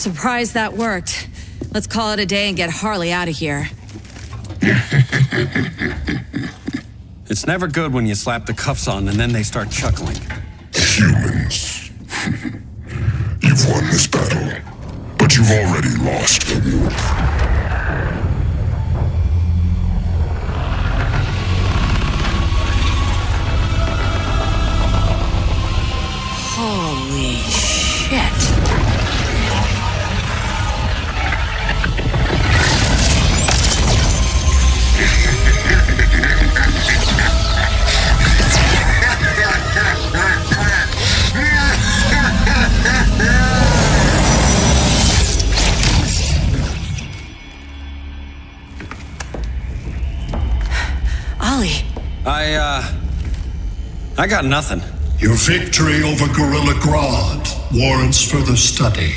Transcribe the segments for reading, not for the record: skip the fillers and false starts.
Surprised that worked. Let's call it a day and get Harley out of here. It's never good when you slap the cuffs on and then they start chuckling. Humans. You've won this battle, but you've already lost the war. Holy shit. Ollie. I got nothing. Your victory over Gorilla Grodd warrants further study.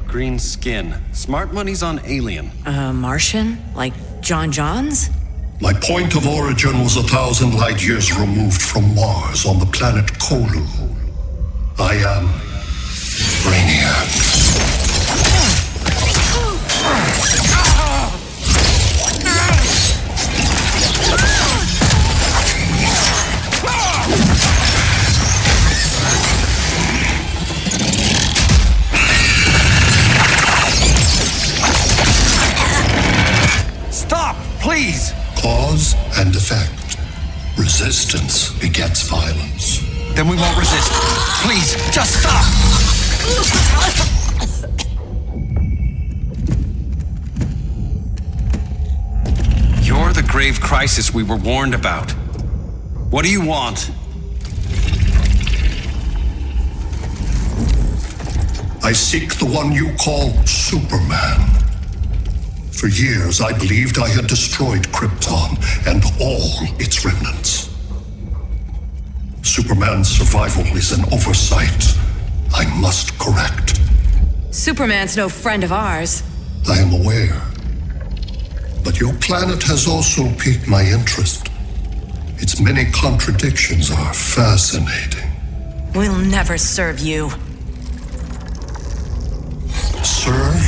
Green skin. Smart money's on alien. Martian? Like John Johns? My point of origin was 1,000 light years removed from Mars on the planet Kolu. I am Brainiac. Stop, please! Cause and effect. Resistance begets violence. Then we won't resist. Please, just stop! You're the grave crisis we were warned about. What do you want? I seek the one you call Superman. For years, I believed I had destroyed Krypton and all its remnants. Superman's survival is an oversight I must correct. Superman's no friend of ours. I am aware. But your planet has also piqued my interest. Its many contradictions are fascinating. We'll never serve you. Serve?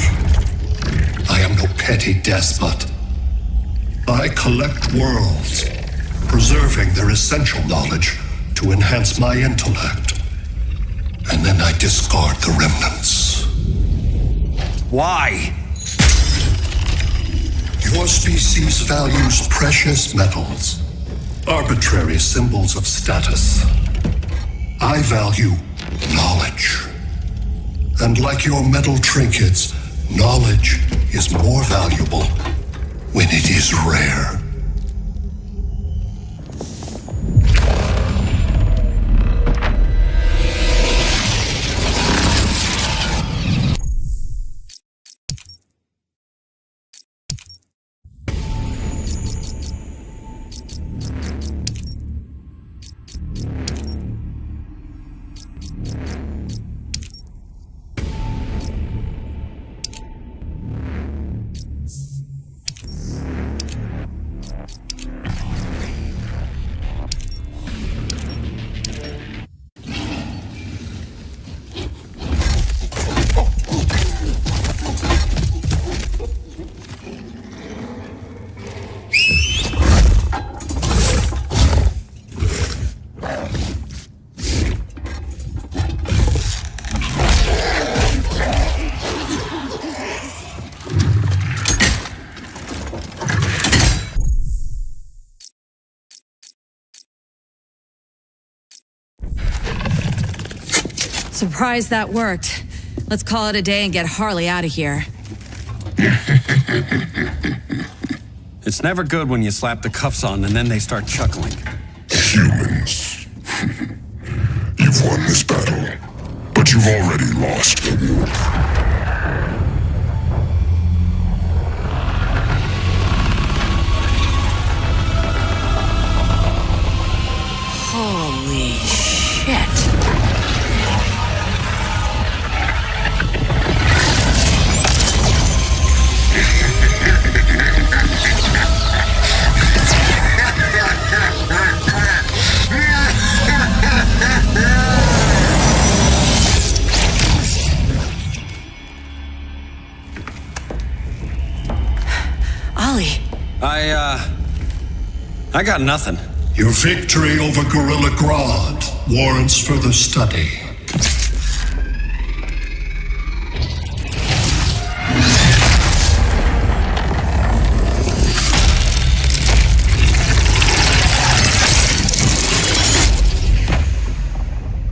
I am no petty despot. I collect worlds, preserving their essential knowledge to enhance my intellect. And then I discard the remnants. Why? Your species values precious metals, arbitrary symbols of status. I value knowledge. And like your metal trinkets, knowledge is more valuable when it is rare. Surprised that worked. Let's call it a day and get Harley out of here. It's never good when you slap the cuffs on and then they start chuckling. Humans. You've won this battle, but you've already lost the war. Holy shit. Harley. I got nothing. Your victory over Gorilla Grodd warrants further study.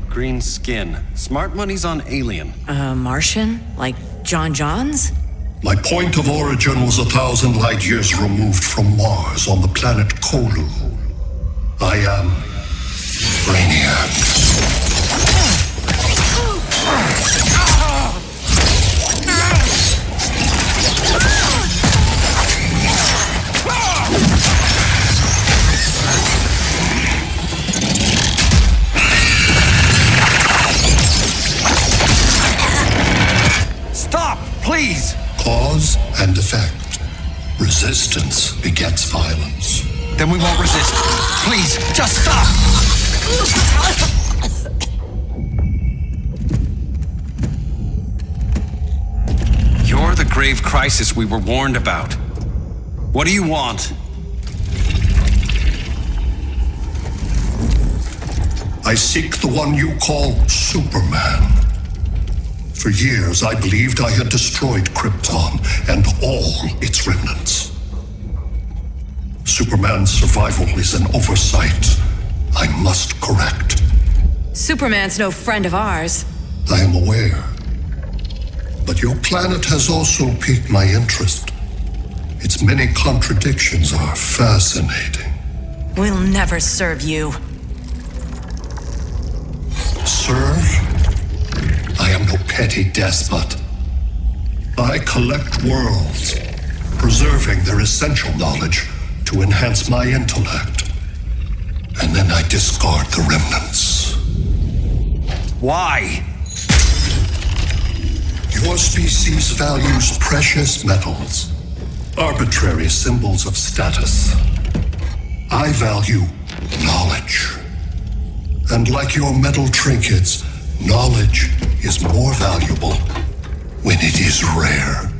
Green skin. Smart money's on alien. Martian? Like John Johns? My point of origin was 1,000 light years removed from Mars on the planet Kolu. I am Brainiac. Stop, please! Cause and effect. Resistance begets violence. Then we won't resist. Please, just stop! You're the grave crisis we were warned about. What do you want? I seek the one you call Superman. For years, I believed I had destroyed Krypton and all its remnants. Superman's survival is an oversight I must correct. Superman's no friend of ours. I am aware. But your planet has also piqued my interest. Its many contradictions are fascinating. We'll never serve you. Serve? I am no petty despot. I collect worlds, preserving their essential knowledge to enhance my intellect. And then I discard the remnants. Why? Your species values precious metals, arbitrary symbols of status. I value knowledge. And like your metal trinkets, knowledge is more valuable when it is rare.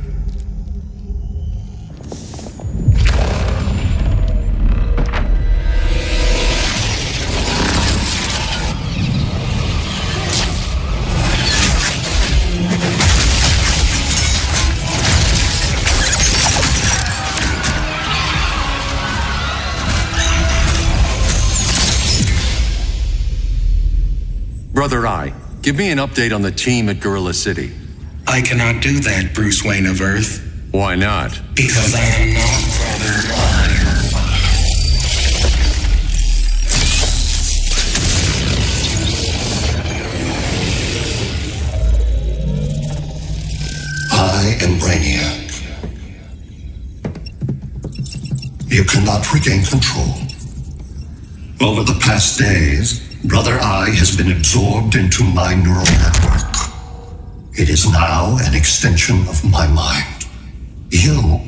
Brother Eye, give me an update on the team at Gorilla City. I cannot do that, Bruce Wayne of Earth. Why not? Because I am not Brother Eye. I am Brainiac. You cannot regain control. Over the past days, Brother Eye has been absorbed into my neural network. It is now an extension of my mind. You,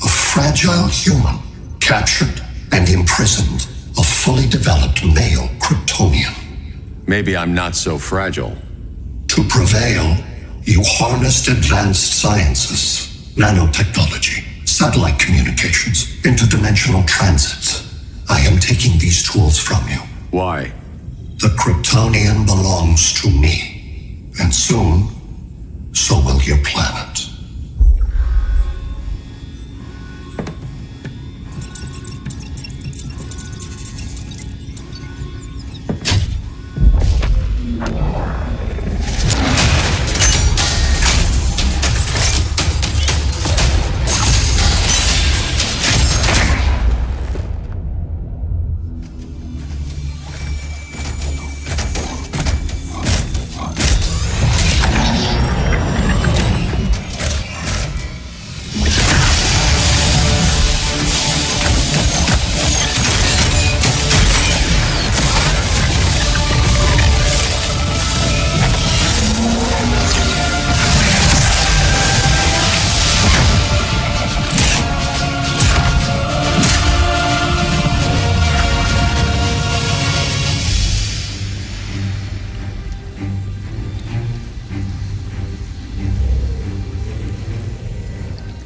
a fragile human, captured and imprisoned a fully developed male Kryptonian. Maybe I'm not so fragile. To prevail, you harnessed advanced sciences, nanotechnology, satellite communications, interdimensional transit. I am taking these tools from you. Why? The Kryptonian belongs to me, and soon, so will your planet.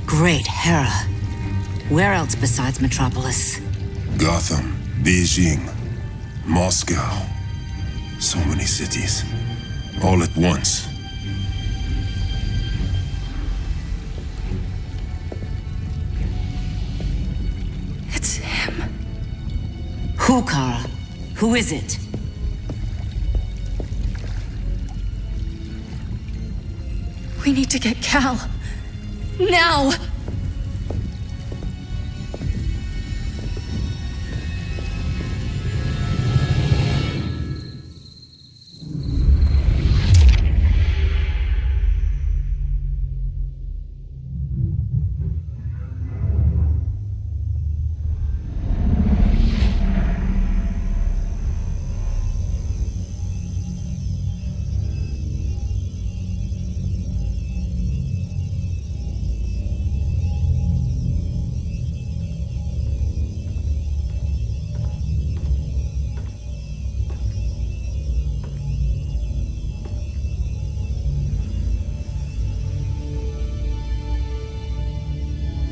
Great Hera. Where else besides Metropolis? Gotham, Beijing, Moscow. So many cities. All at once. It's him. Who, Carl? Who is it? We need to get Cal. Now!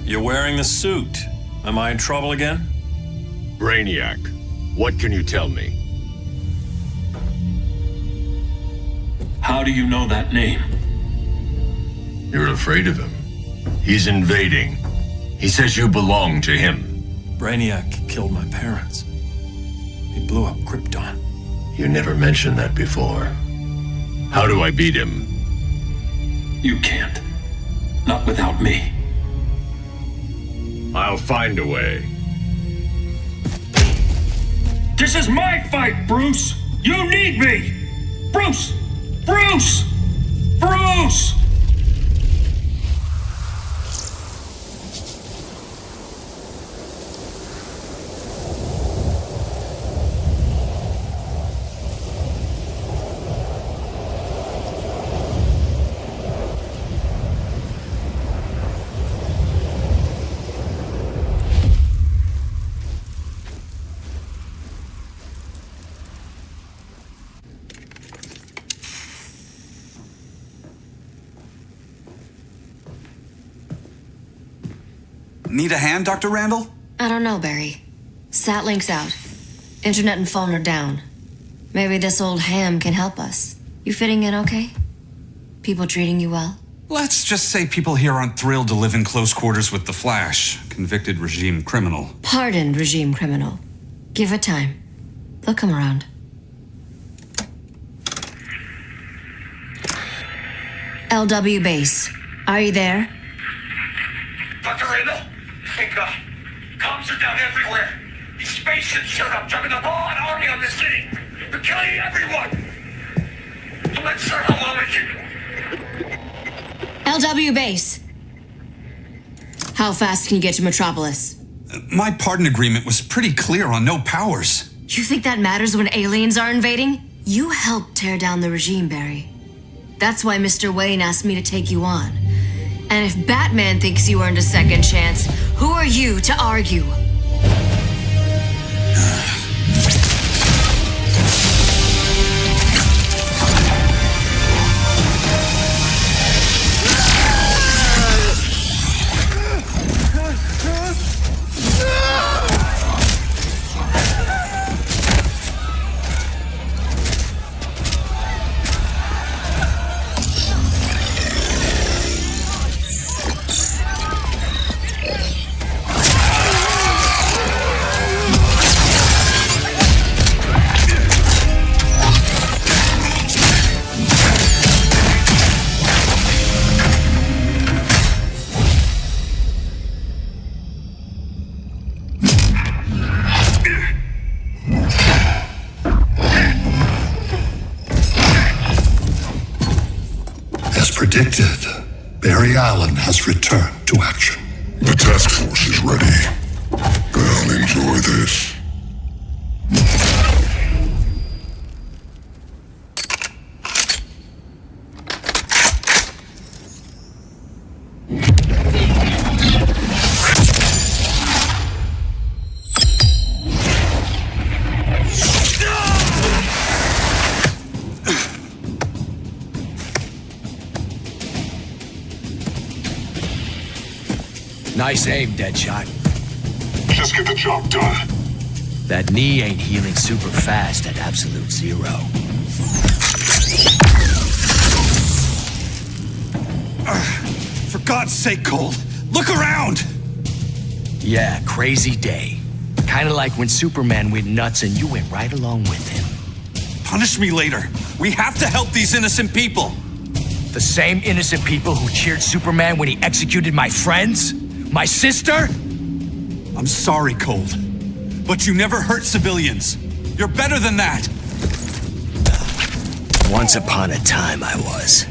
You're wearing the suit. Am I in trouble again? Brainiac, what can you tell me? How do you know that name? You're afraid of him. He's invading. He says you belong to him. Brainiac killed my parents. He blew up Krypton. You never mentioned that before. How do I beat him? You can't. Not without me. I'll find a way. This is my fight, Bruce! You need me! Bruce! Bruce! Bruce! Need a hand, Dr. Randall? I don't know, Barry. Sat link's out. Internet and phone are down. Maybe this old ham can help us. You fitting in okay? People treating you well? Let's just say people here aren't thrilled to live in close quarters with the Flash, convicted regime criminal. Pardoned regime criminal. Give it time. They'll come around. LW base. Are you there? Dr. Randall? Thank God. Comms are down everywhere. These spaceships showed up, driving a raw army on the city. They're killing everyone. I'm not sure how long it can... LW base. How fast can you get to Metropolis? My pardon agreement was pretty clear on no powers. You think that matters when aliens are invading? You helped tear down the regime, Barry. That's why Mr. Wayne asked me to take you on. And if Batman thinks you earned a second chance, who are you to argue? Predicted, Barry Allen has returned to action. The task force is ready. I'll enjoy this. Nice aim, Deadshot. just get the job done. That knee ain't healing super fast at absolute zero. For God's sake, Cole, look around! Yeah, crazy day. Kinda like when Superman went nuts and you went right along with him. Punish me later. We have to help these innocent people. The same innocent people who cheered Superman when he executed my friends? My sister? I'm sorry, Cole, but you never hurt civilians. You're better than that. Once upon a time I was.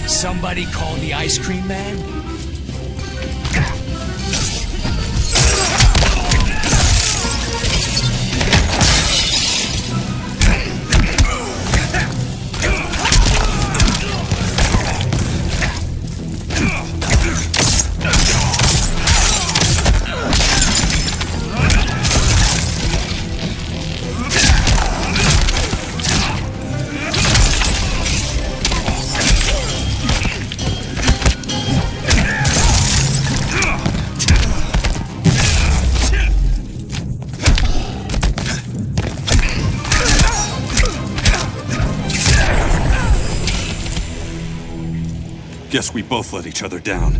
Somebody call the ice cream man? Guess we both let each other down.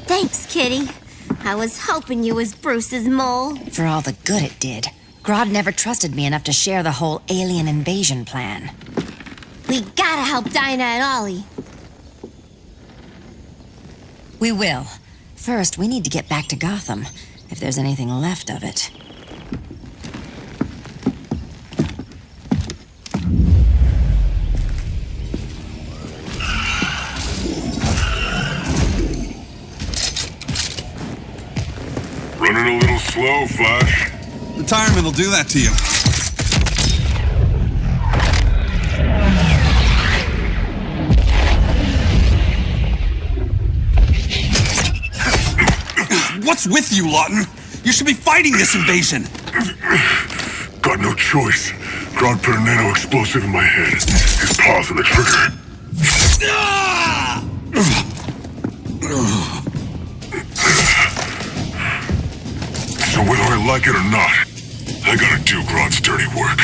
Thanks, Kitty. I was hoping you was Bruce's mole. For all the good it did. Grodd never trusted me enough to share the whole alien invasion plan. We gotta help Dinah and Ollie. We will. First, we need to get back to Gotham, if there's anything left of it. Running a little slow, Flash. Retirement will do that to you. What's with you, Lawton? You should be fighting this invasion. Got no choice. Grodd put a nano explosive in my head. His paws on the trigger. So whether I like it or not, I gotta do Grodd's dirty work.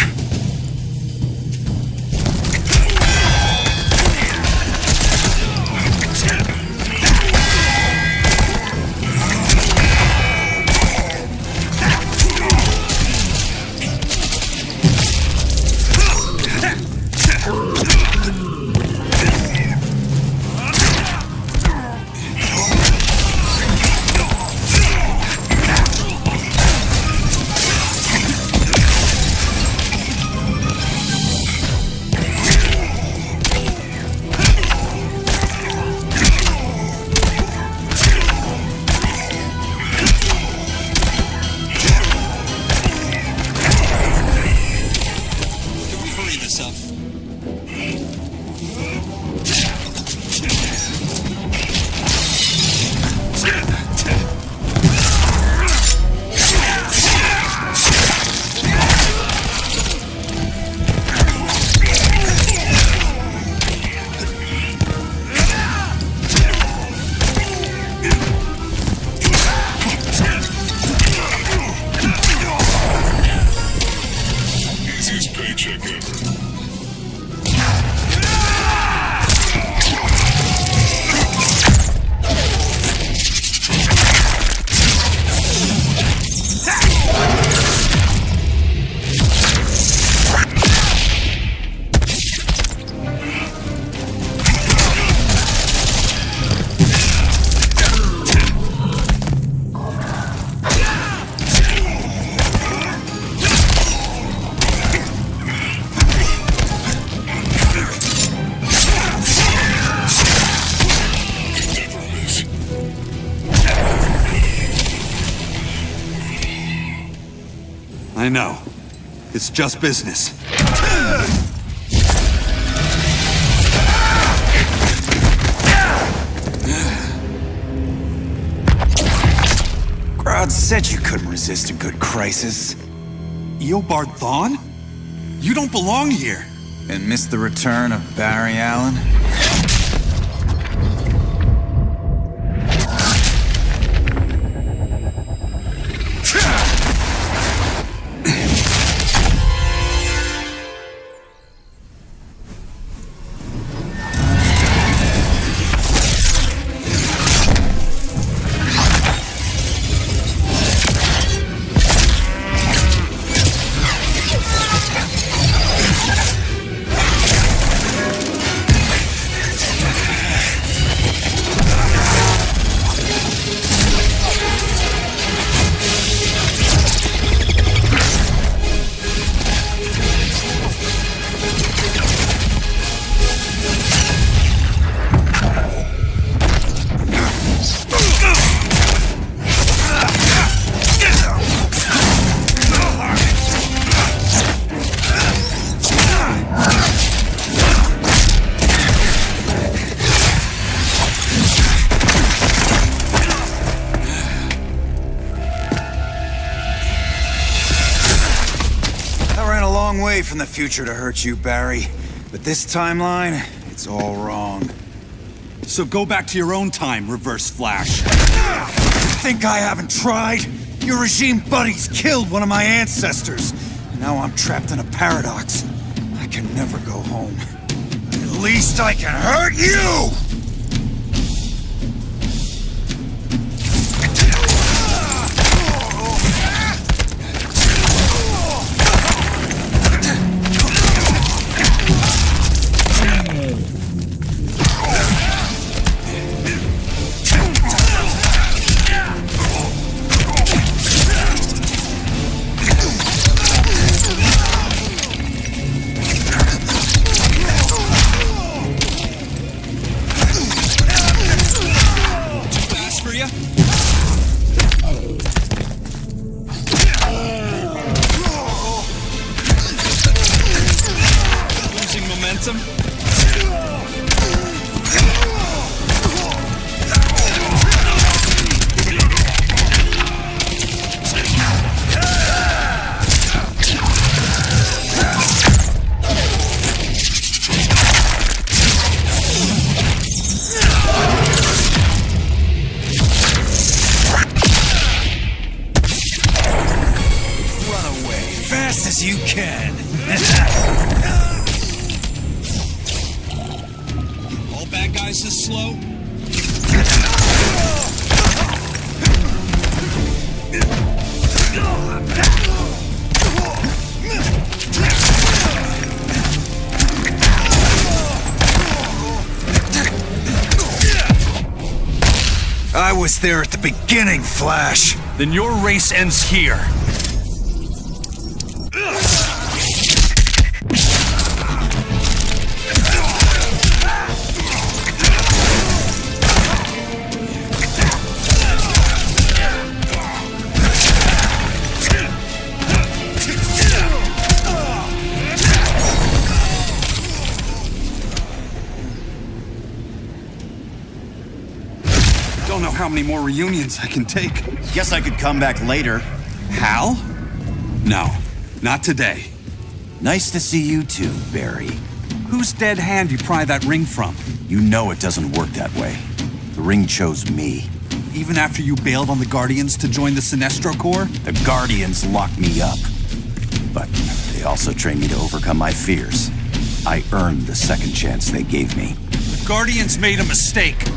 I know. It's just business. Grodd said you couldn't resist a good crisis. Eobard Thawne? You don't belong here. And miss the return of Barry Allen? From the future to hurt you, Barry. But this timeline, it's all wrong. So go back to your own time, Reverse Flash. Think I haven't tried? Your regime buddies killed one of my ancestors. And now I'm trapped in a paradox. I can never go home. At least I can hurt you! I was there at the beginning, Flash. Then your race ends here. How many more reunions I can take. Guess I could come back later. Hal? No, not today. Nice to see you too, Barry. Whose dead hand you pry that ring from? You know it doesn't work that way. The ring chose me. Even after you bailed on the Guardians to join the Sinestro Corps? The Guardians locked me up. But they also trained me to overcome my fears. I earned the second chance they gave me. The Guardians made a mistake.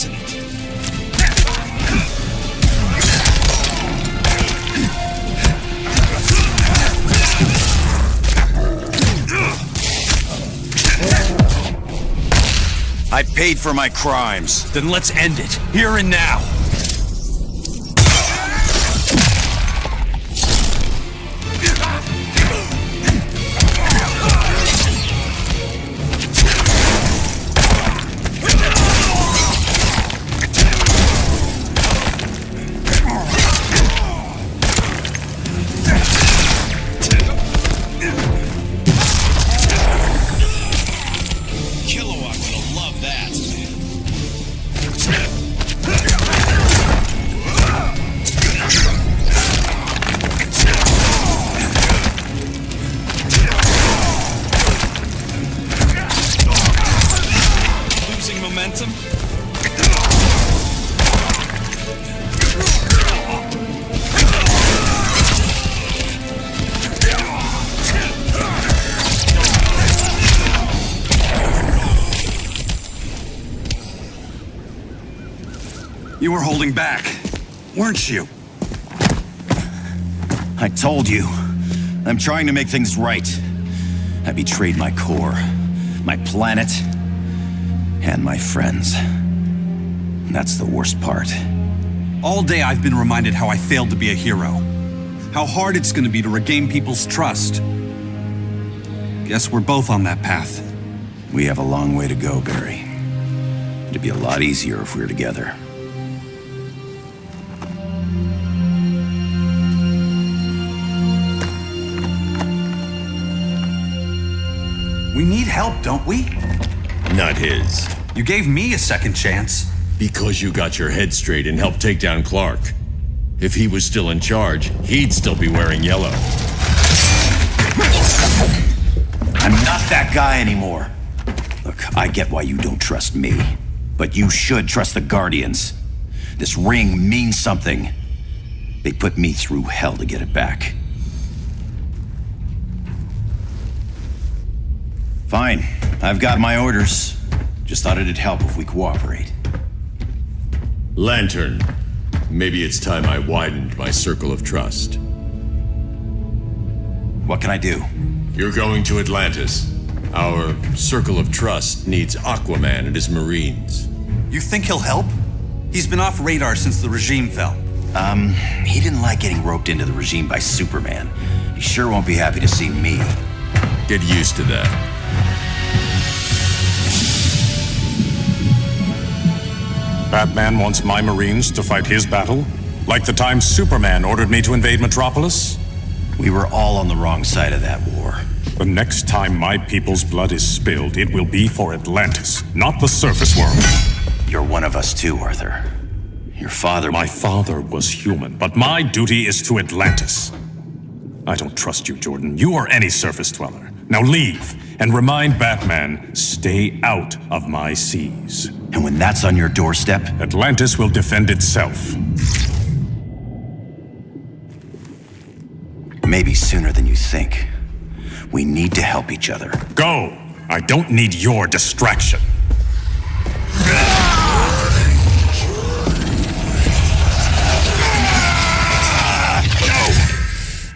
isn't it? I paid for my crimes. Then let's end it, here and now. You were holding back, weren't you? I told you. I'm trying to make things right. I betrayed my core, my planet, and my friends. That's the worst part. All day I've been reminded how I failed to be a hero. How hard it's gonna be to regain people's trust. Guess we're both on that path. We have a long way to go, Barry. It'd be a lot easier if we were together. We need help, don't we? Not his. You gave me a second chance. Because you got your head straight and helped take down Clark. If he was still in charge, he'd still be wearing yellow. I'm not that guy anymore. Look, I get why you don't trust me, but you should trust the Guardians. This ring means something. They put me through hell to get it back. Fine, I've got my orders. Just thought it'd help if we cooperate. Lantern, maybe it's time I widened my circle of trust. What can I do? You're going to Atlantis. Our circle of trust needs Aquaman and his Marines. You think he'll help? He's been off radar since the regime fell. He didn't like getting roped into the regime by Superman. He sure won't be happy to see me. Get used to that. Batman wants my Marines to fight his battle? Like the time Superman ordered me to invade Metropolis? We were all on the wrong side of that war. The next time my people's blood is spilled, it will be for Atlantis, not the surface world. You're one of us too, Arthur. Your father... My father was human, but my duty is to Atlantis. I don't trust you, Jordan. You or any surface dweller. Now leave, and remind Batman, stay out of my seas. And when that's on your doorstep? Atlantis will defend itself. Maybe sooner than you think. We need to help each other. Go! I don't need your distraction.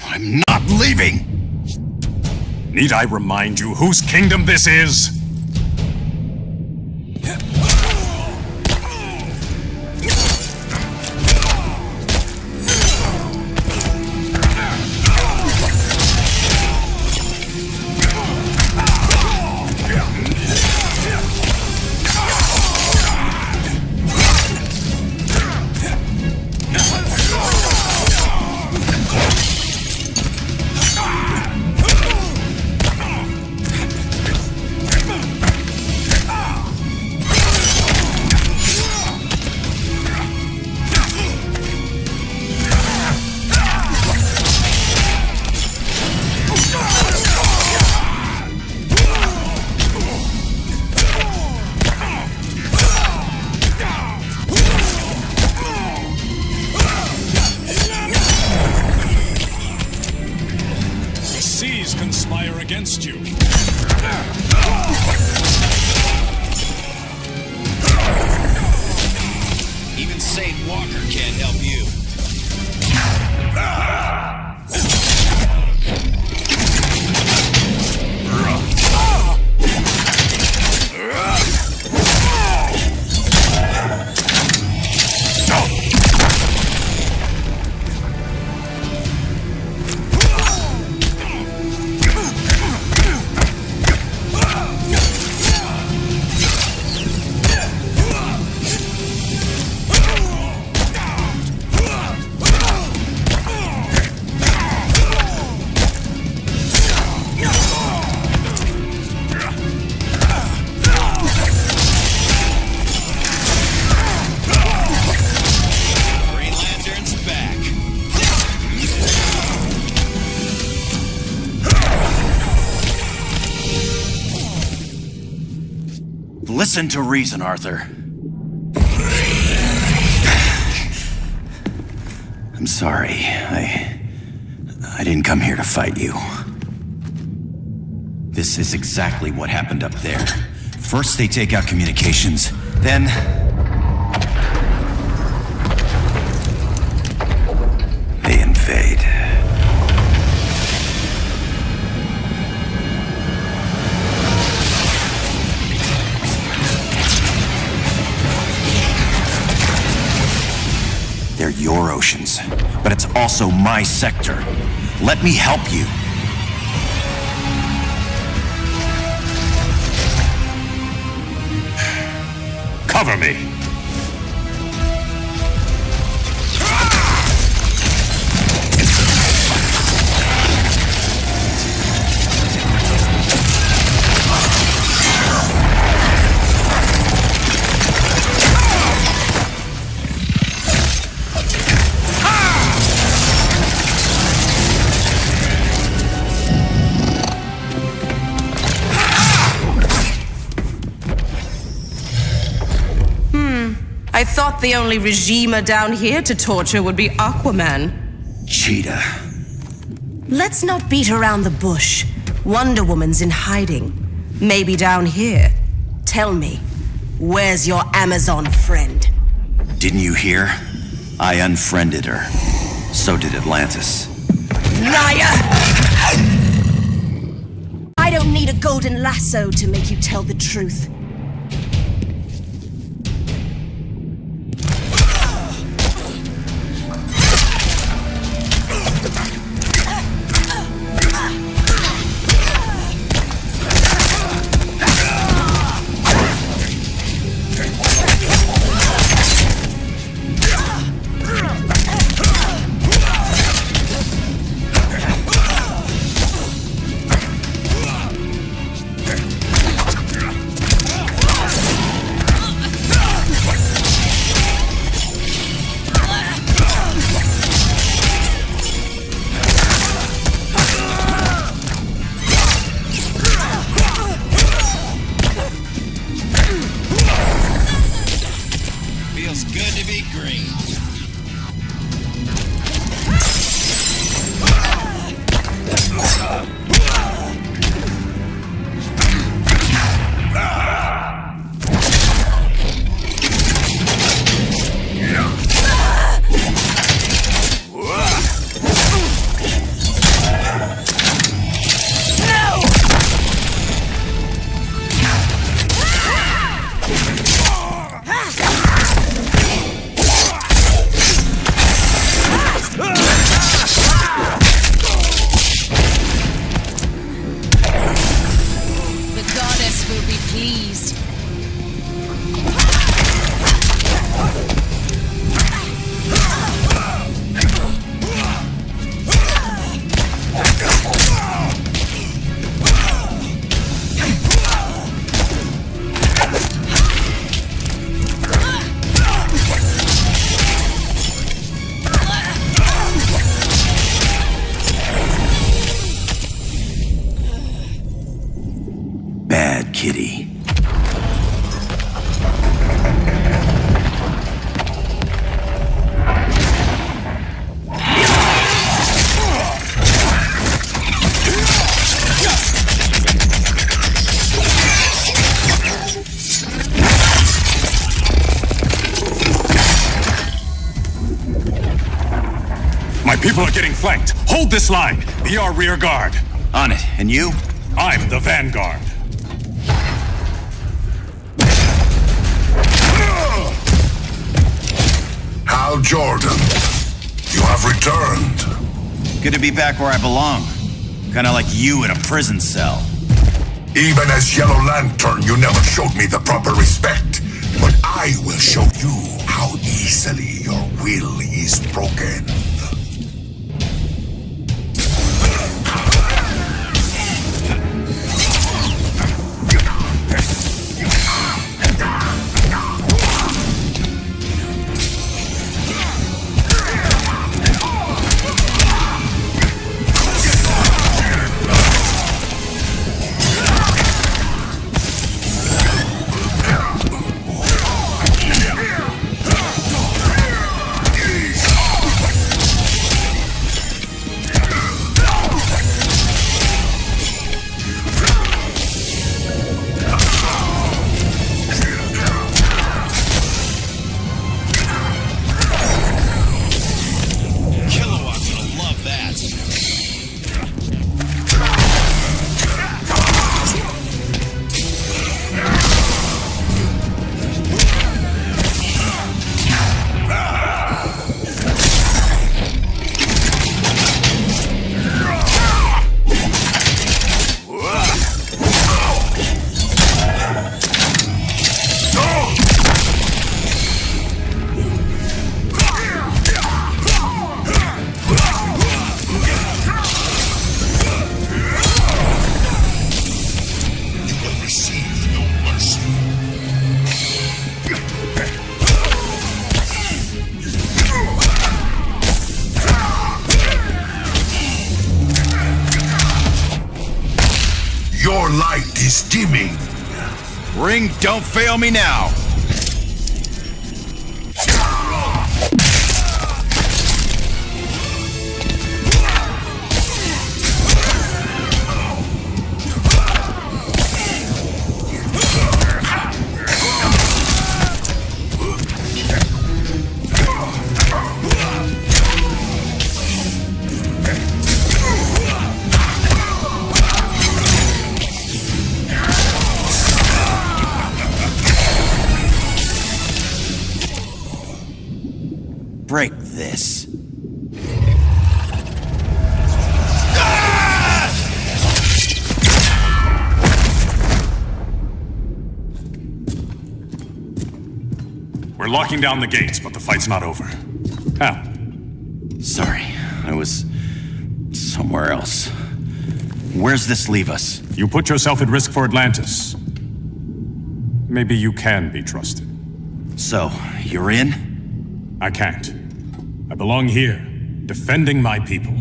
I'm not leaving! Need I remind you whose kingdom this is? Conspire against you. Even Saint Walker can't help you. Listen to reason, Arthur. I'm sorry. I didn't come here to fight you. This is exactly what happened up there. First they take out communications, then... they invade. They're your oceans, but it's also my sector. Let me help you. Cover me! I thought the only regimer down here to torture would be Aquaman. Cheetah. Let's not beat around the bush. Wonder Woman's in hiding. Maybe down here. Tell me, where's your Amazon friend? Didn't you hear? I unfriended her. So did Atlantis. Liar! I don't need a golden lasso to make you tell the truth. People are getting flanked. Hold this line. Be our rear guard. On it. And you? I'm the vanguard. Hal Jordan, you have returned. Good to be back where I belong. Kinda like you in a prison cell. Even as Yellow Lantern, you never showed me the proper respect. But I will show you how easily your will is broken. Your light is dimming. Ring, don't fail me now. Break this. We're locking down the gates, but the fight's not over. Hal. Sorry, I was somewhere else. Where's this leave us? You put yourself at risk for Atlantis. Maybe you can be trusted. So, you're in? I can't. I belong here, defending my people.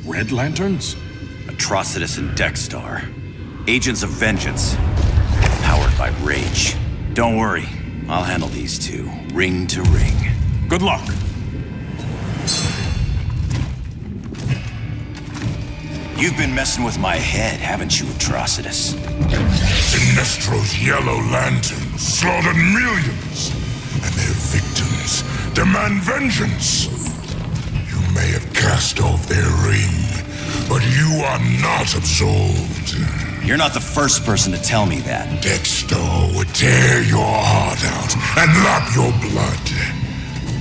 Red Lanterns? Atrocitus and Dexstar. Agents of Vengeance. Powered by rage. Don't worry, I'll handle these two, ring to ring. Good luck. You've been messing with my head, haven't you, Atrocitus? Sinestro's Yellow Lanterns slaughtered millions, and their victims demand vengeance. You may have cast off their ring, but you are not absolved. You're not the first person to tell me that. Dexter would tear your heart out and lap your blood.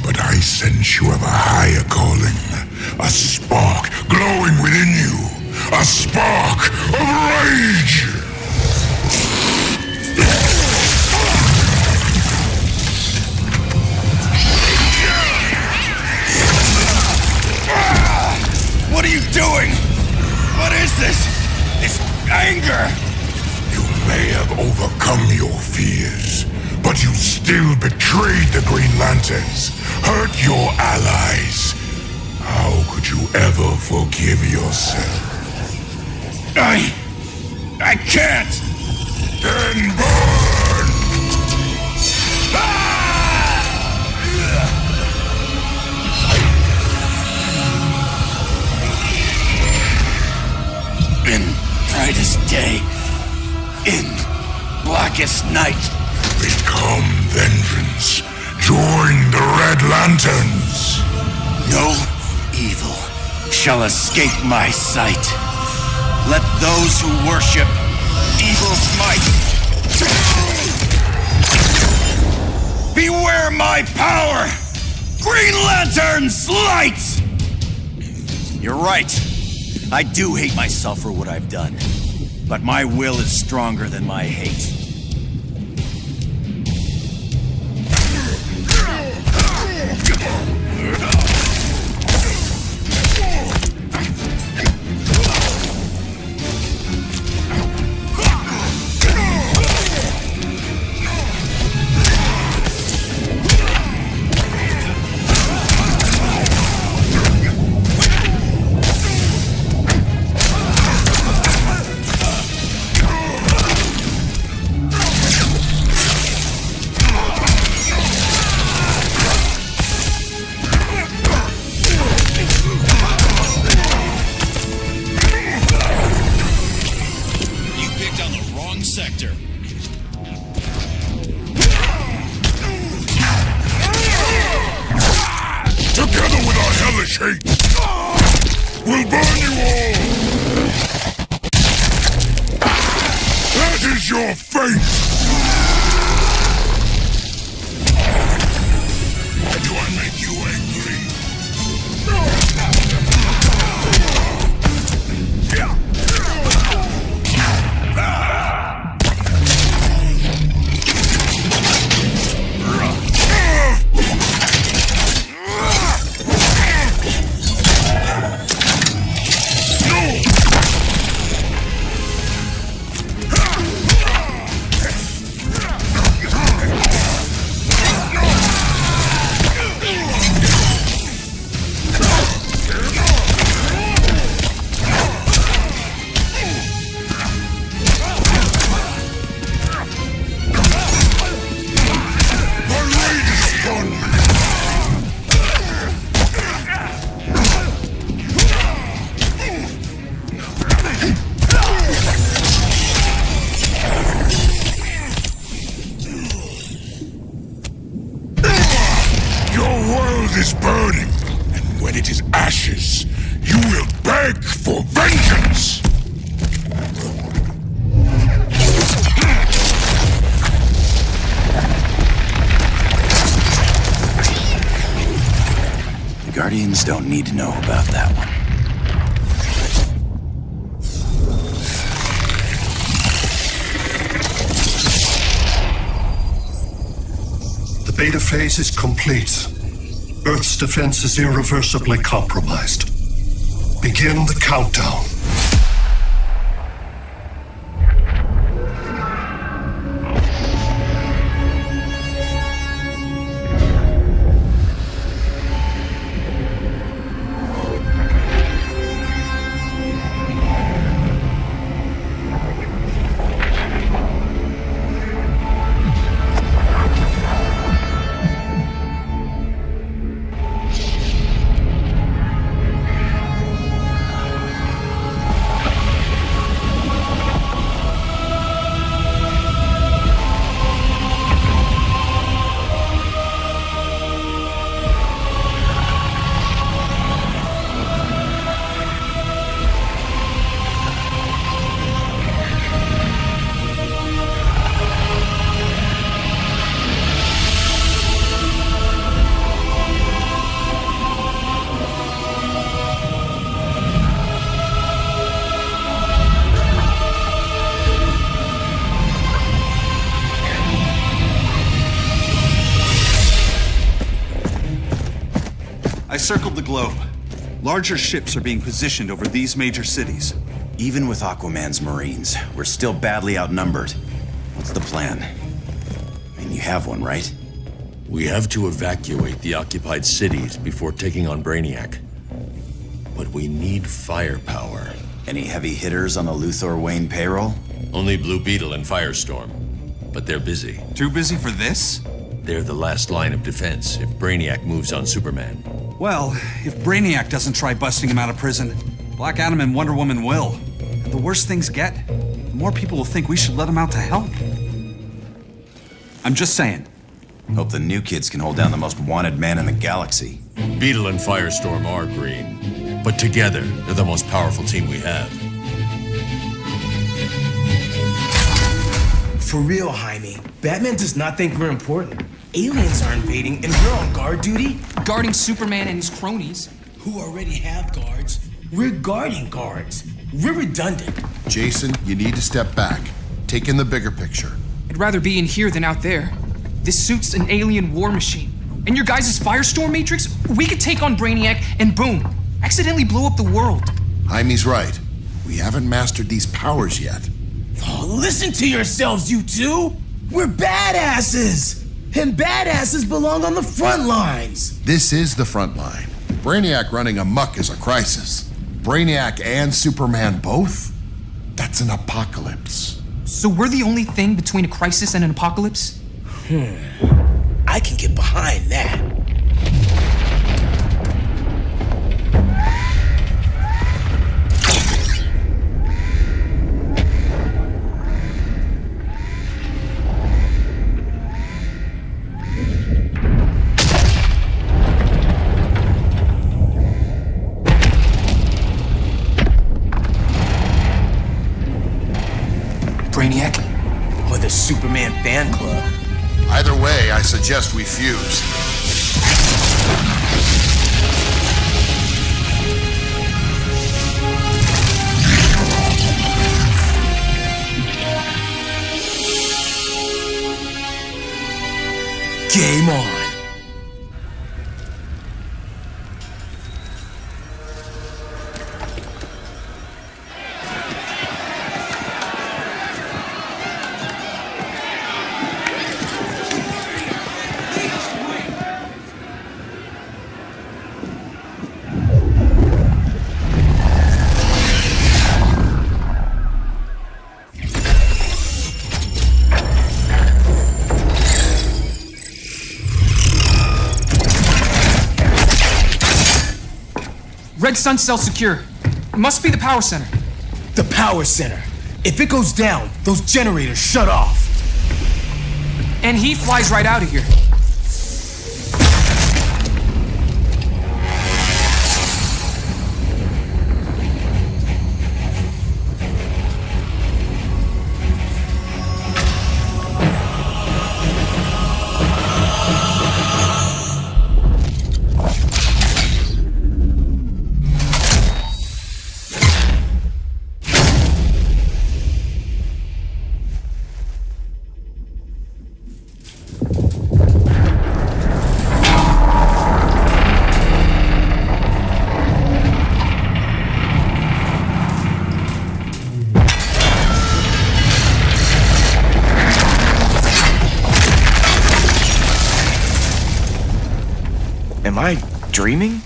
But I sense you have a higher calling. A spark glowing within you. A spark of rage! What are you doing? What is this? It's anger! You may have overcome your fears, but you still betrayed the Green Lanterns, hurt your allies. How could you ever forgive yourself? I can't! Then burn! brightest day, in blackest night. Become vengeance. Join the Red Lanterns. No evil shall escape my sight. Let those who worship evil's might beware my power! Green Lantern's light! You're right. I do hate myself for what I've done. But my will is stronger than my hate. We'll burn you all! That is your fate! Do I make you angry? Is burning, and when it is ashes, you will beg for vengeance! The Guardians don't need to know about that one. The beta phase is complete. Earth's defense is irreversibly compromised. Begin the countdown. I circled the globe. Larger ships are being positioned over these major cities. Even with Aquaman's Marines, we're still badly outnumbered. What's the plan? I mean, you have one, right? We have to evacuate the occupied cities before taking on Brainiac. But we need firepower. Any heavy hitters on the Luthor Wayne payroll? Only Blue Beetle and Firestorm. But they're busy. Too busy for this? They're the last line of defense if Brainiac moves on Superman. Well, if Brainiac doesn't try busting him out of prison, Black Adam and Wonder Woman will. And the worse things get, the more people will think we should let them out to help. I'm just saying. Hope the new kids can hold down the most wanted man in the galaxy. Beetle and Firestorm are green, but together, they're the most powerful team we have. For real, Jaime, Batman does not think we're important. Aliens are invading and we're on guard duty? Guarding Superman and his cronies. Who already have guards. We're guarding guards. We're redundant. Jason, you need to step back. Take in the bigger picture. I'd rather be in here than out there. This suit's an alien war machine. And your guys' Firestorm Matrix, we could take on Brainiac and boom, accidentally blow up the world. Jaime's right. We haven't mastered these powers yet. Oh, listen to yourselves, you two! We're badasses! And badasses belong on the front lines! This is the front line. Brainiac running amok is a crisis. Brainiac and Superman both? That's an apocalypse. So we're the only thing between a crisis and an apocalypse? I can get behind that. Brainiac? Or the Superman fan club? Either way, I suggest we fuse. Game on. Red Sun cell secure. It must be the power center. The power center. If it goes down, those generators shut off. And he flies right out of here. Am I dreaming?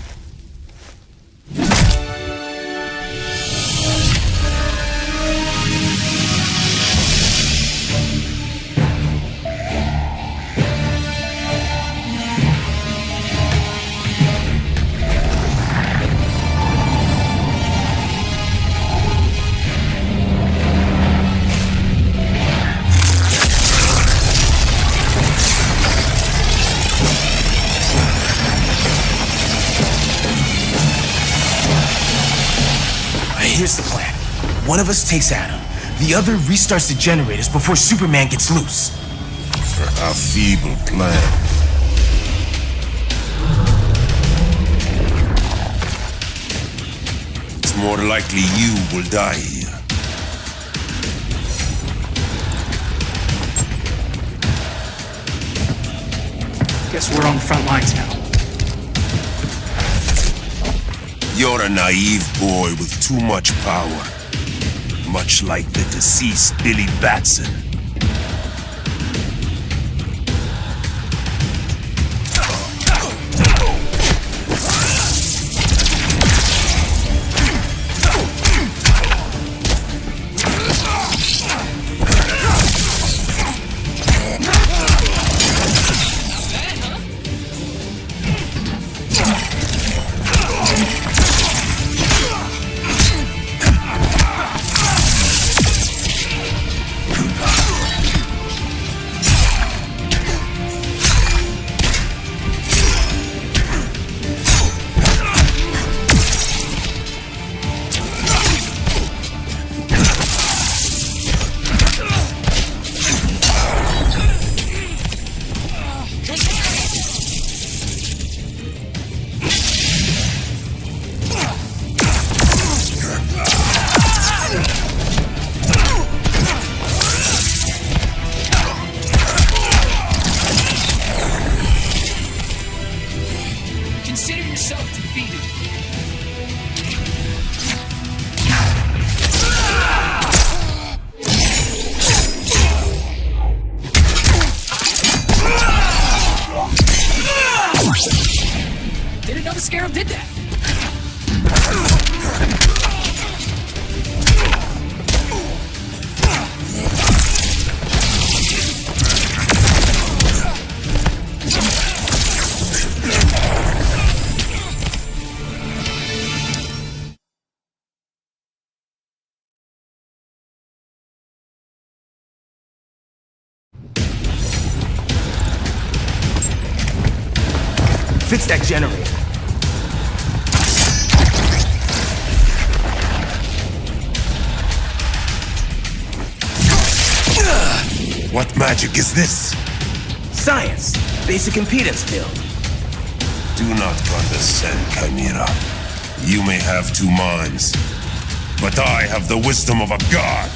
Here's the plan. One of us takes Adam. The other restarts the generators before Superman gets loose. A feeble plan. It's more likely you will die here. Guess we're on the front lines now. You're a naive boy with too much power. Much like the deceased Billy Batson. Scarab did that. Fix that generator. What magic is this? Science. Basic impedance field. Do not condescend, Chimera. You may have two minds, but I have the wisdom of a god.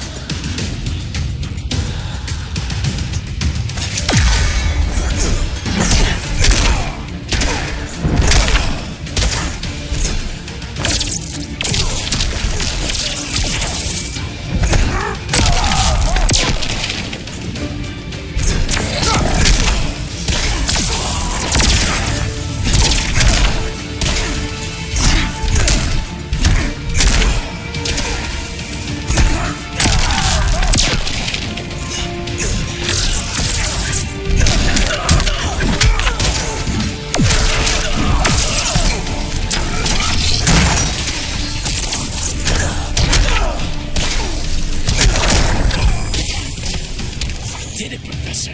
Did it, Professor.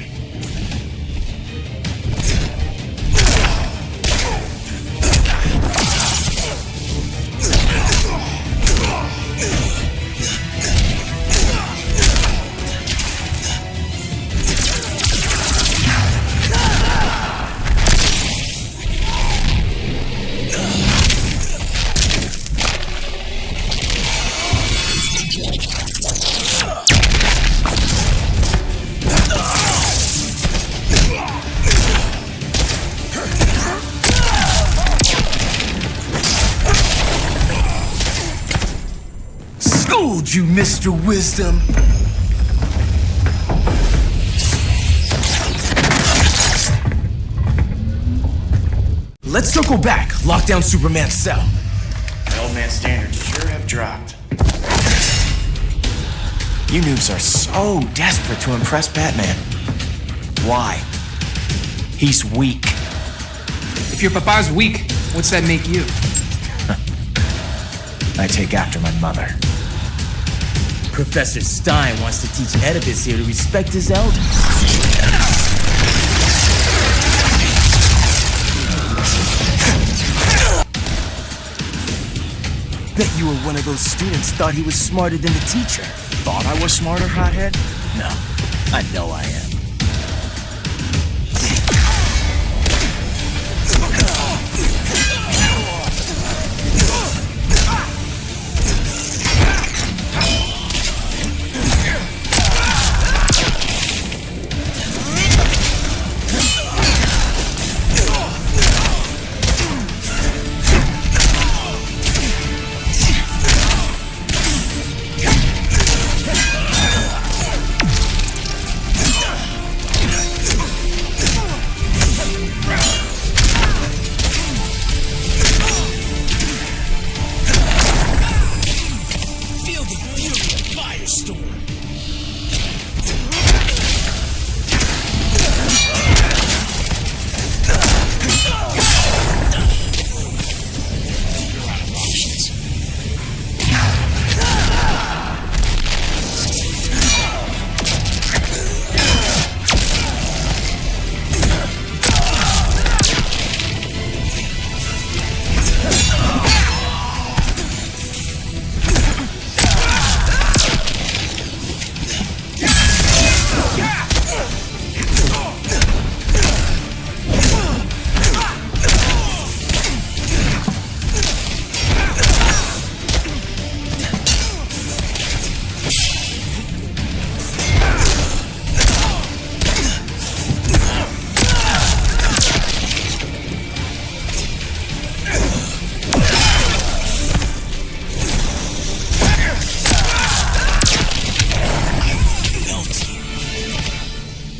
Schooled you, Mr. Wisdom. Let's circle back. Lock down Superman's cell. The old man's standards sure have dropped. You noobs are so desperate to impress Batman. Why? He's weak. If your papa's weak, what's that make you? I take after my mother. Professor Stein wants to teach Oedipus here to respect his elders. Bet you were one of those students thought he was smarter than the teacher. Thought I was smarter, hothead? No, I know I am.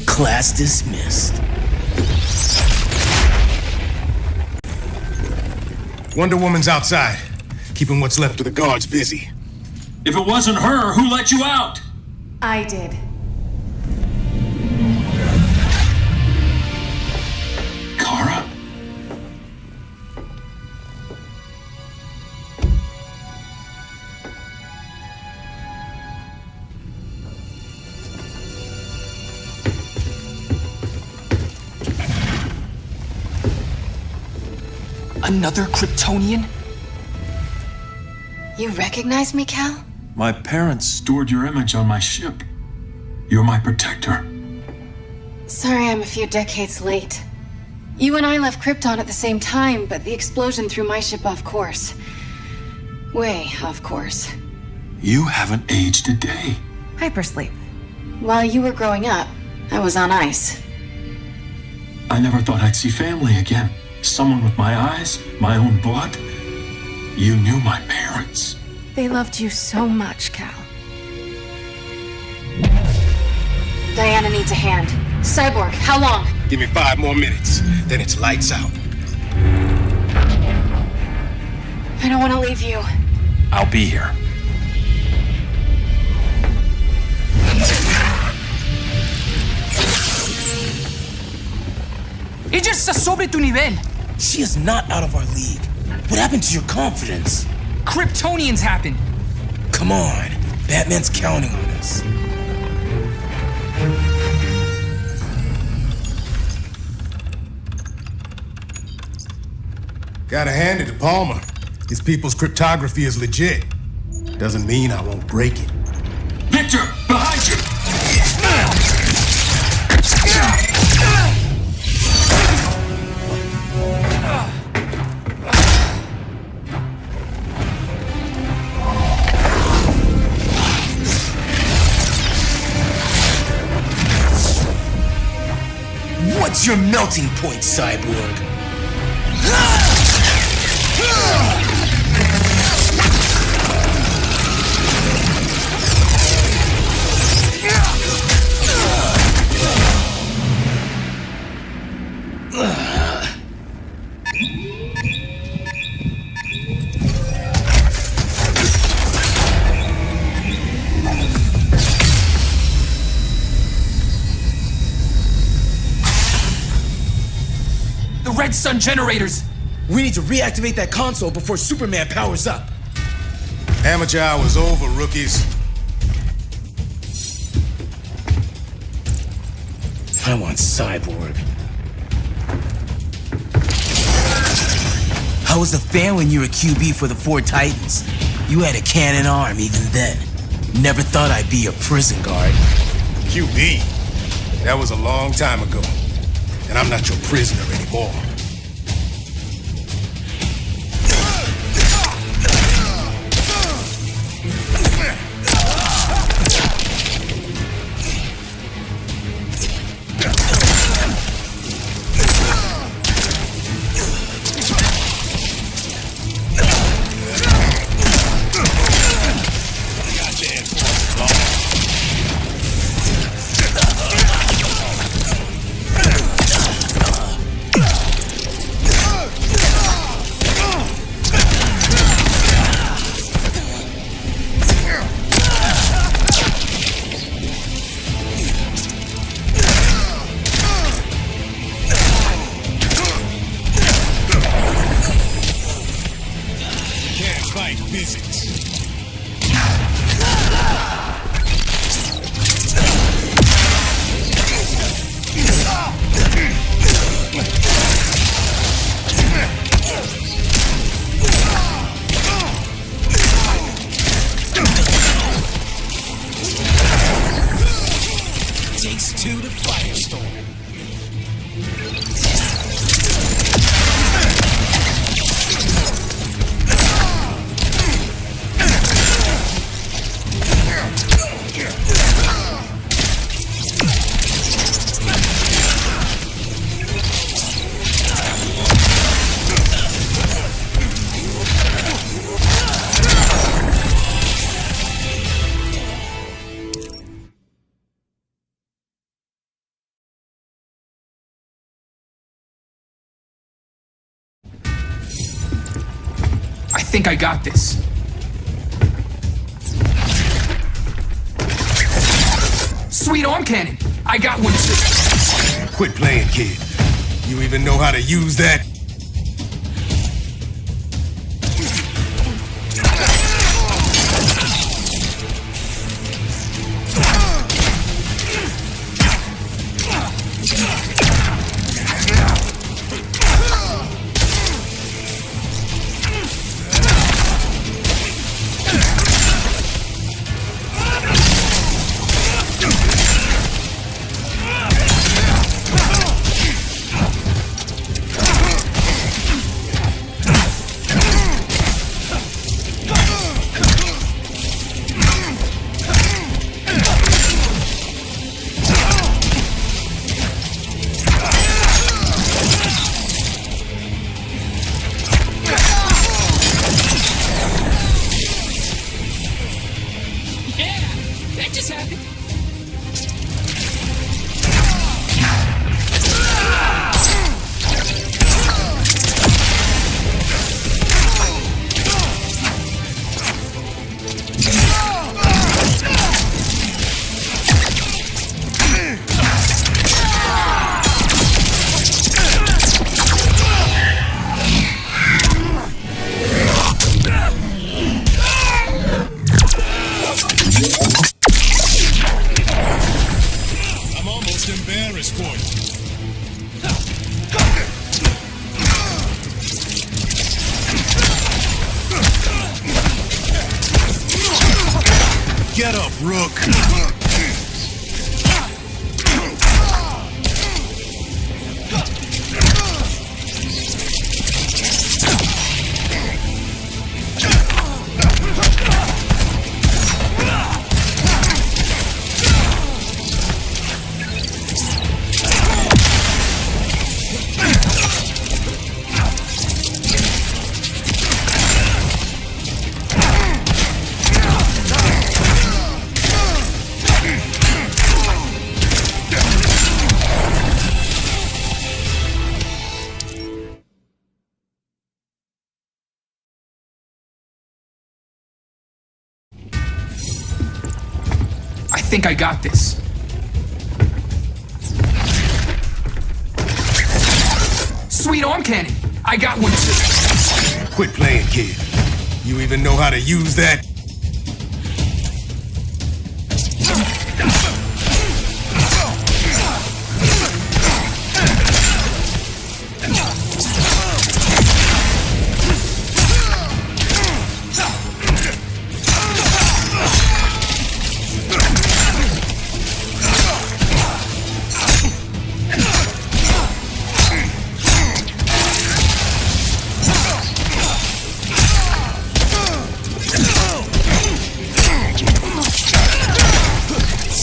Class dismissed. Wonder Woman's outside, keeping what's left of the guards busy. If it wasn't her, who let you out? I did. Kara? Another Kryptonian? You recognize me, Cal? My parents stored your image on my ship. You're my protector. Sorry I'm a few decades late. You and I left Krypton at the same time, but the explosion threw my ship off course. Way off course. You haven't aged a day. Hypersleep. While you were growing up, I was on ice. I never thought I'd see family again. Someone with my eyes, my own blood. You knew my parents. They loved you so much, Cal. Diana needs a hand. Cyborg, how long? Give me 5 more minutes, then it's lights out. I don't want to leave you. I'll be here. Ella está sobre tu nivel. She is not out of our league. What happened to your confidence? Kryptonians happen. Come on. Batman's counting on us. Gotta hand it to Palmer. His people's cryptography is legit. Doesn't mean I won't break it. Victor, behind you! What's your melting point, Cyborg? The Red Sun generators! We need to reactivate that console before Superman powers up. Amateur hour's over, rookies. I want Cyborg. How was the fan when you were QB for the 4 Titans? You had a cannon arm even then. Never thought I'd be a prison guard. QB? That was a long time ago. And I'm not your prisoner anymore. Takes 2 to firestorm. think I got this. Sweet arm cannon. I got one too. Quit playing, kid. You even know how to use that? Get up, Rook! I think I got this. Sweet arm cannon. I got one too. Quit playing, kid. You even know how to use that?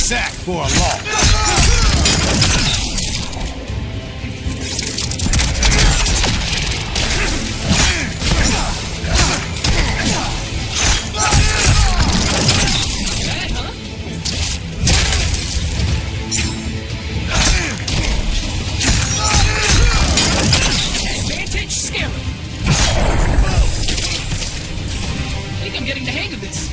Sack for a loss. Advantage scale. I think I'm getting the hang of this.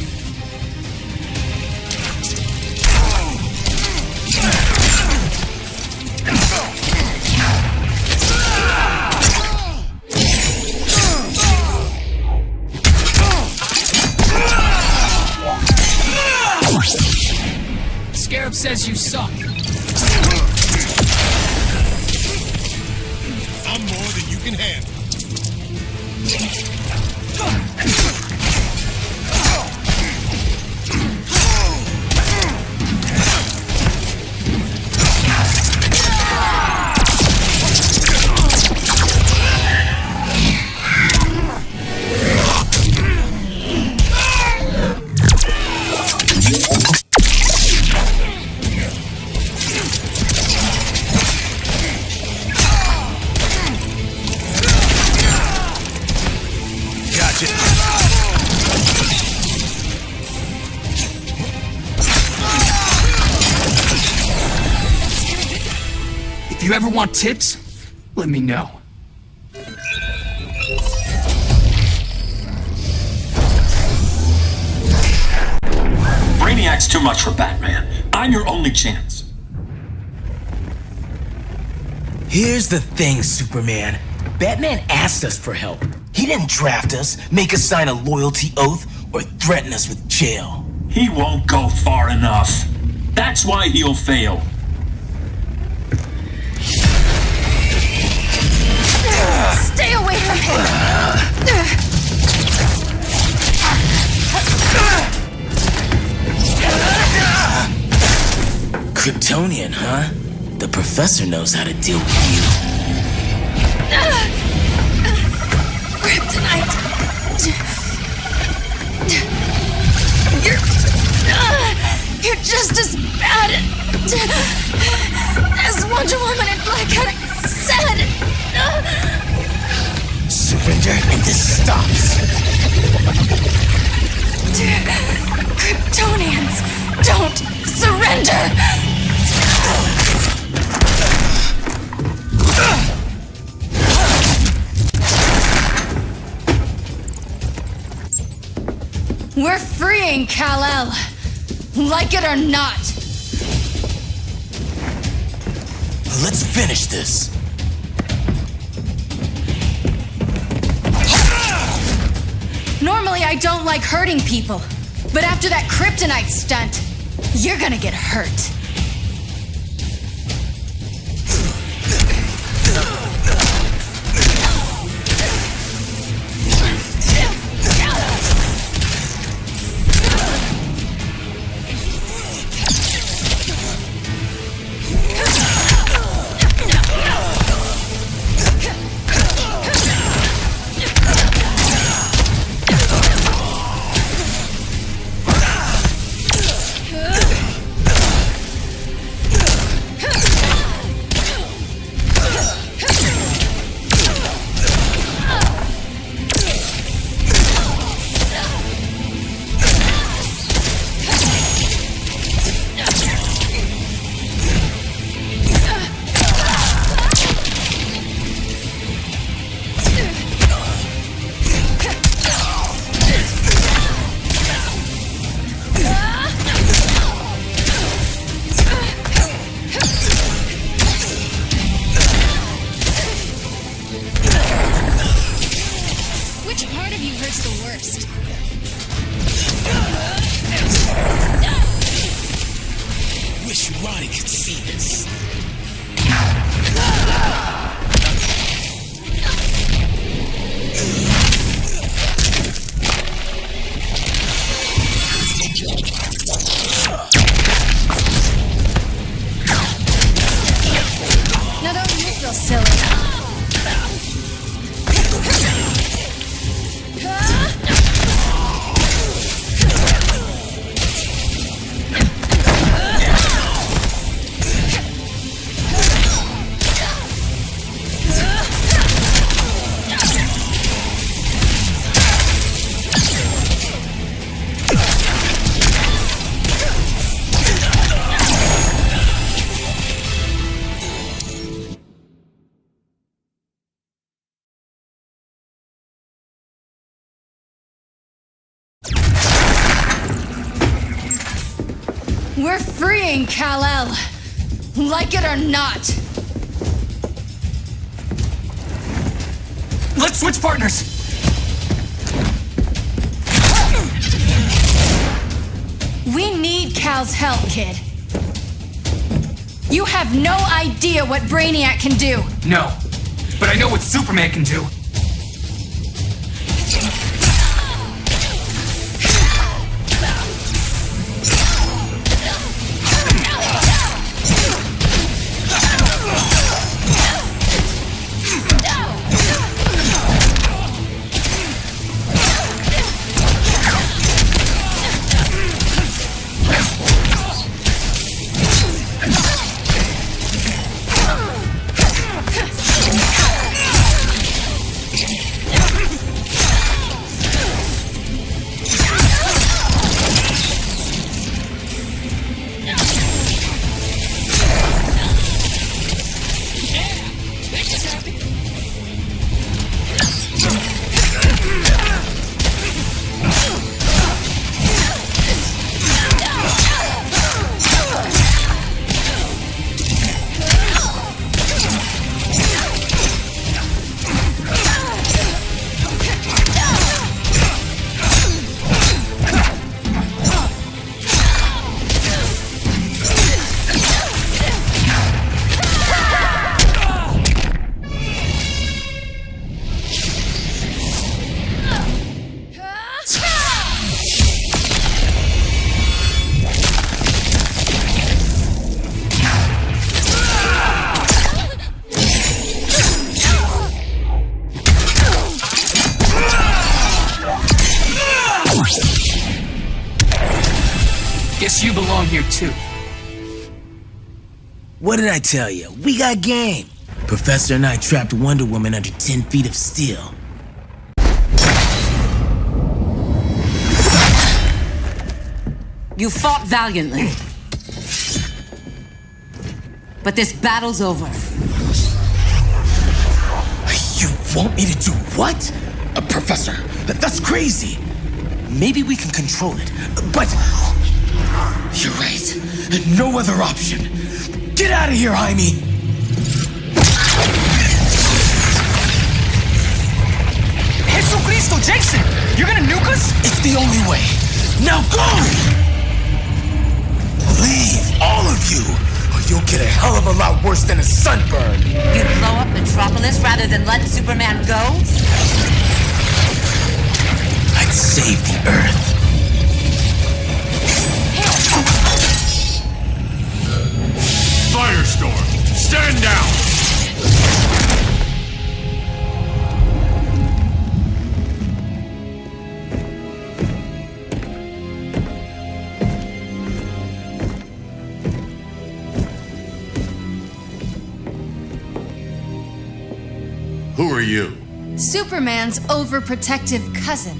Scarab says you suck. I'm more than you can handle. If you ever want tips, let me know. Brainiac's too much for Batman. I'm your only chance. Here's the thing, Superman. Batman asked us for help. He didn't draft us, make us sign a loyalty oath, or threaten us with jail. He won't go far enough. That's why he'll fail. Stay away from him! Kryptonian, huh? The professor knows how to deal with you. Kryptonite! You're just as bad as Wonder Woman and Black Cat said! Surrender and this stops. Kryptonians, don't surrender! We're freeing Kal-El, like it or not. Let's finish this. Normally I don't like hurting people, but after that kryptonite stunt, you're gonna get hurt. We're freeing Kal-El, like it or not. Let's switch partners. We need Cal's help, kid. You have no idea what Brainiac can do. No, but I know what Superman can do. down here too. What did I tell you? We got game. Professor and I trapped Wonder Woman under 10 feet of steel. You fought valiantly. But this battle's over. You want me to do what? Professor, that's crazy. Maybe we can control it, but... You're right. No other option. Get out of here, Jaime! Jesucristo, Jason! You're gonna nuke us? It's the only way. Now go! Leave, all of you, or you'll get a hell of a lot worse than a sunburn. You'd blow up Metropolis rather than let Superman go? I'd save the Earth. Firestorm, stand down! Who are you? Superman's overprotective cousin.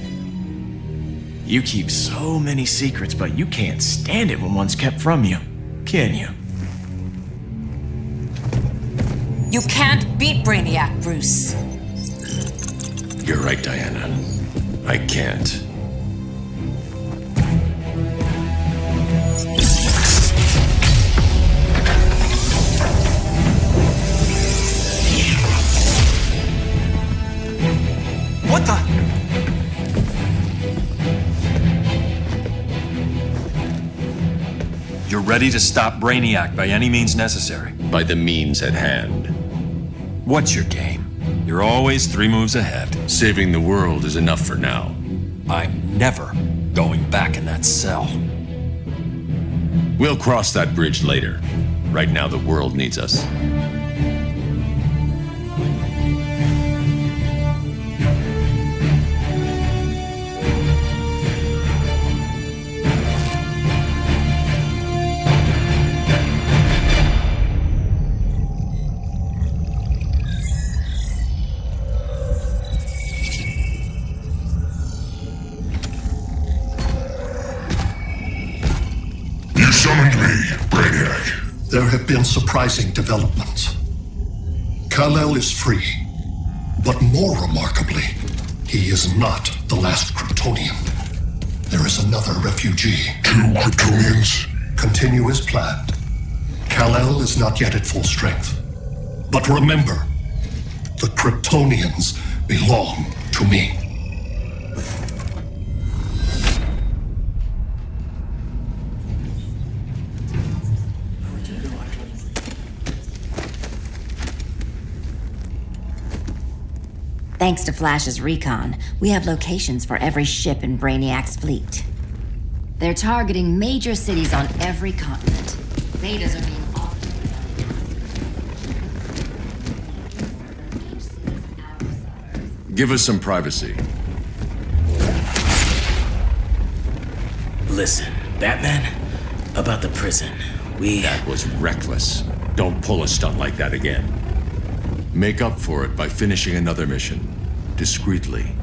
You keep so many secrets, but you can't stand it when one's kept from you, can you? You can't beat Brainiac, Bruce. You're right, Diana. I can't. What the? You're ready to stop Brainiac by any means necessary. By the means at hand. What's your game? You're always 3 moves ahead. Saving the world is enough for now. I'm never going back in that cell. We'll cross that bridge later. Right now, the world needs us. There have been surprising developments. Kal-El is free, but more remarkably, he is not the last Kryptonian. There is another refugee. 2 Kryptonians? Continue as planned. Kal-El is not yet at full strength. But remember, the Kryptonians belong to me. Thanks to Flash's recon, we have locations for every ship in Brainiac's fleet. They're targeting major cities on every continent. Betas are being Give us some privacy. Listen, Batman, about the prison, That was reckless. Don't pull a stunt like that again. Make up for it by finishing another mission. Discreetly.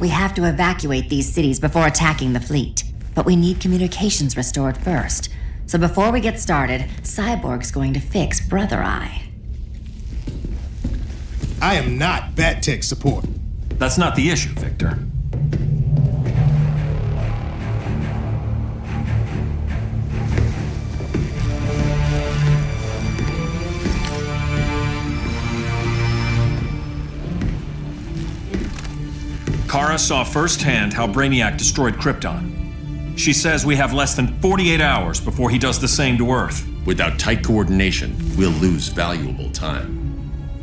We have to evacuate these cities before attacking the fleet. But we need communications restored first. So before we get started, Cyborg's going to fix Brother Eye. I am not Bat Tech support. That's not the issue, Victor. Kara saw firsthand how Brainiac destroyed Krypton. She says we have less than 48 hours before he does the same to Earth. Without tight coordination, we'll lose valuable time.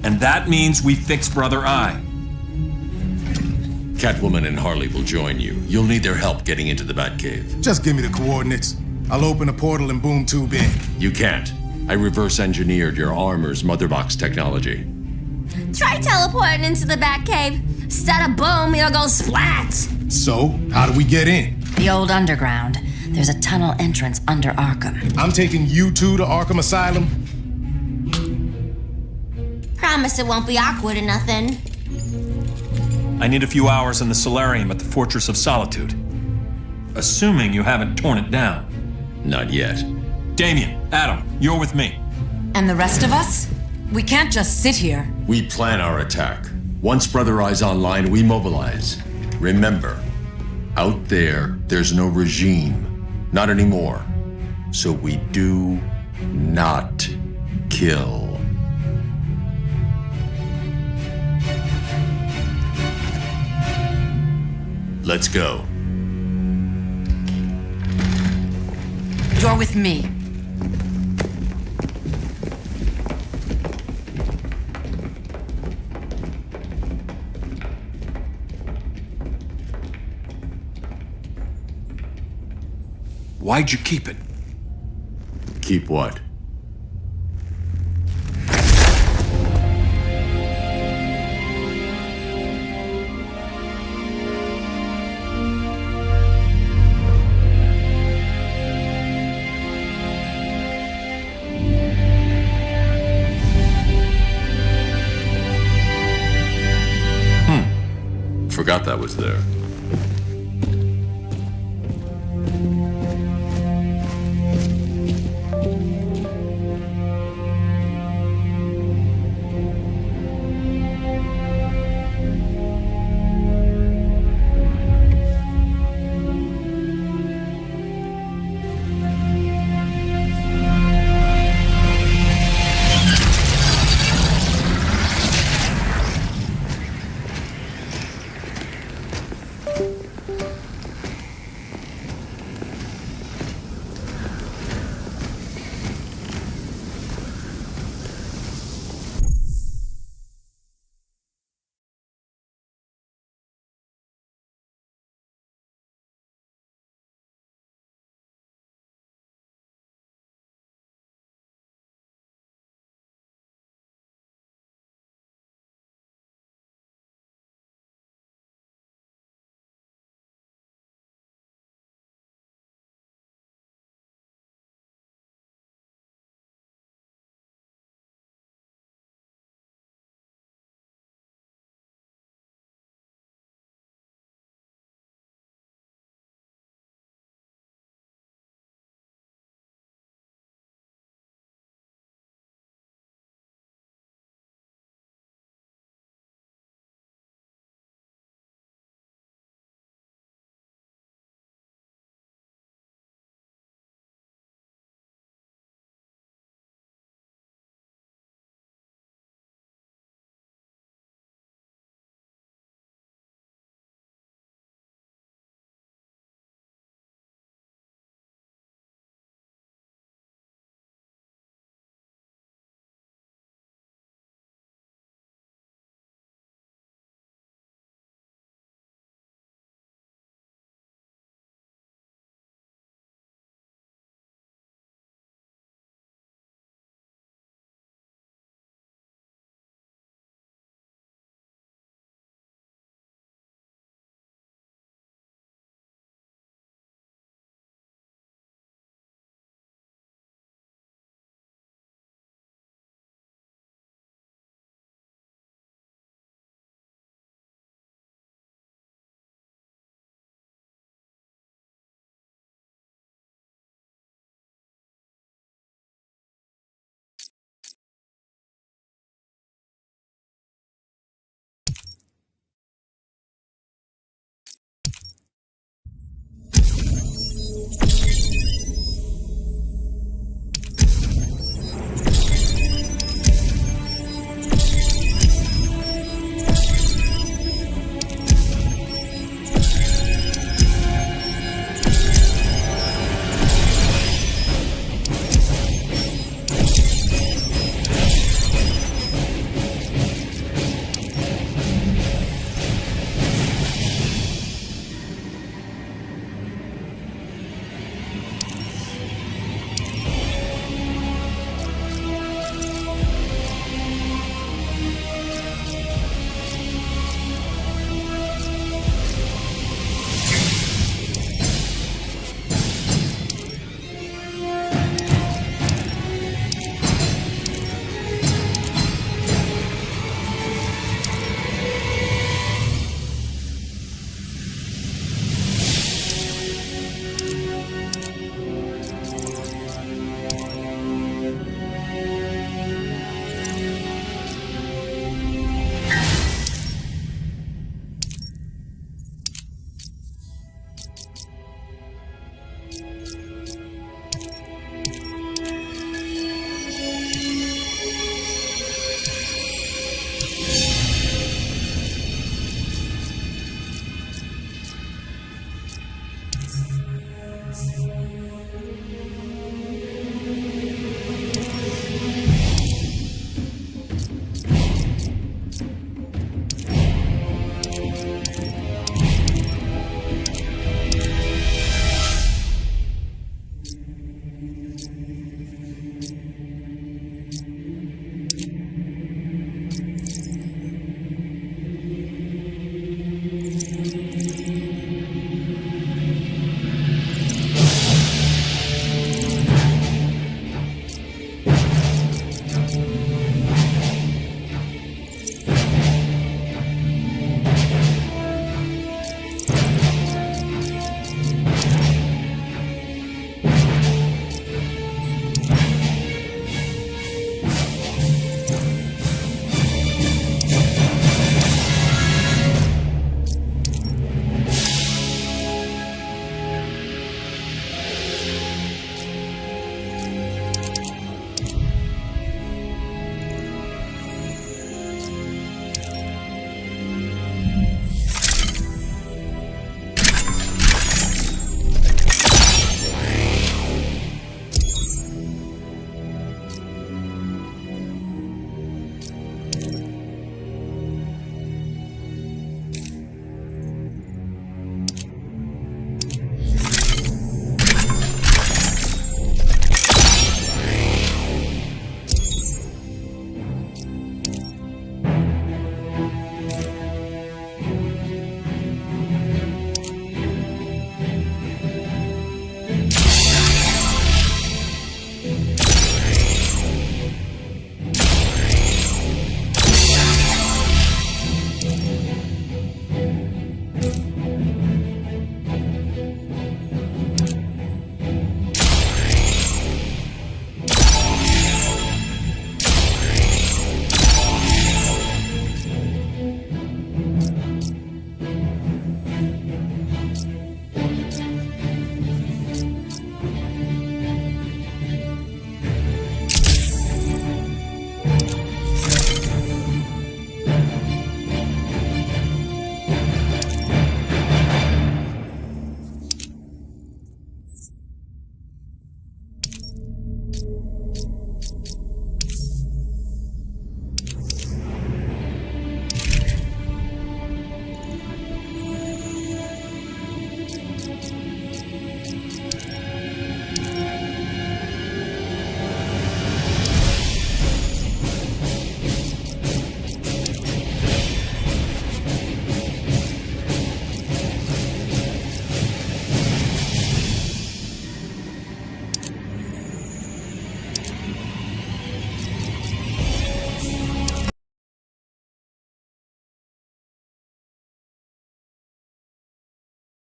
And that means we fix Brother Eye. Catwoman and Harley will join you. You'll need their help getting into the Batcave. Just give me the coordinates. I'll open a portal and boom tube in. You can't. I reverse engineered your armor's motherbox technology. Try teleporting into the Batcave. Instead of boom, you'll go splat. So, how do we get in? The old underground. There's a tunnel entrance under Arkham. I'm taking you two to Arkham Asylum. Promise it won't be awkward or nothing. I need a few hours in the solarium at the Fortress of Solitude. Assuming you haven't torn it down. Not yet. Damien, Adam, you're with me. And the rest of us? We can't just sit here. We plan our attack. Once Brother Eye's online, we mobilize. Remember, out there's no regime. Not anymore. So we do not kill. Let's go. You're with me. Why'd you keep it? Keep what? Forgot that was there.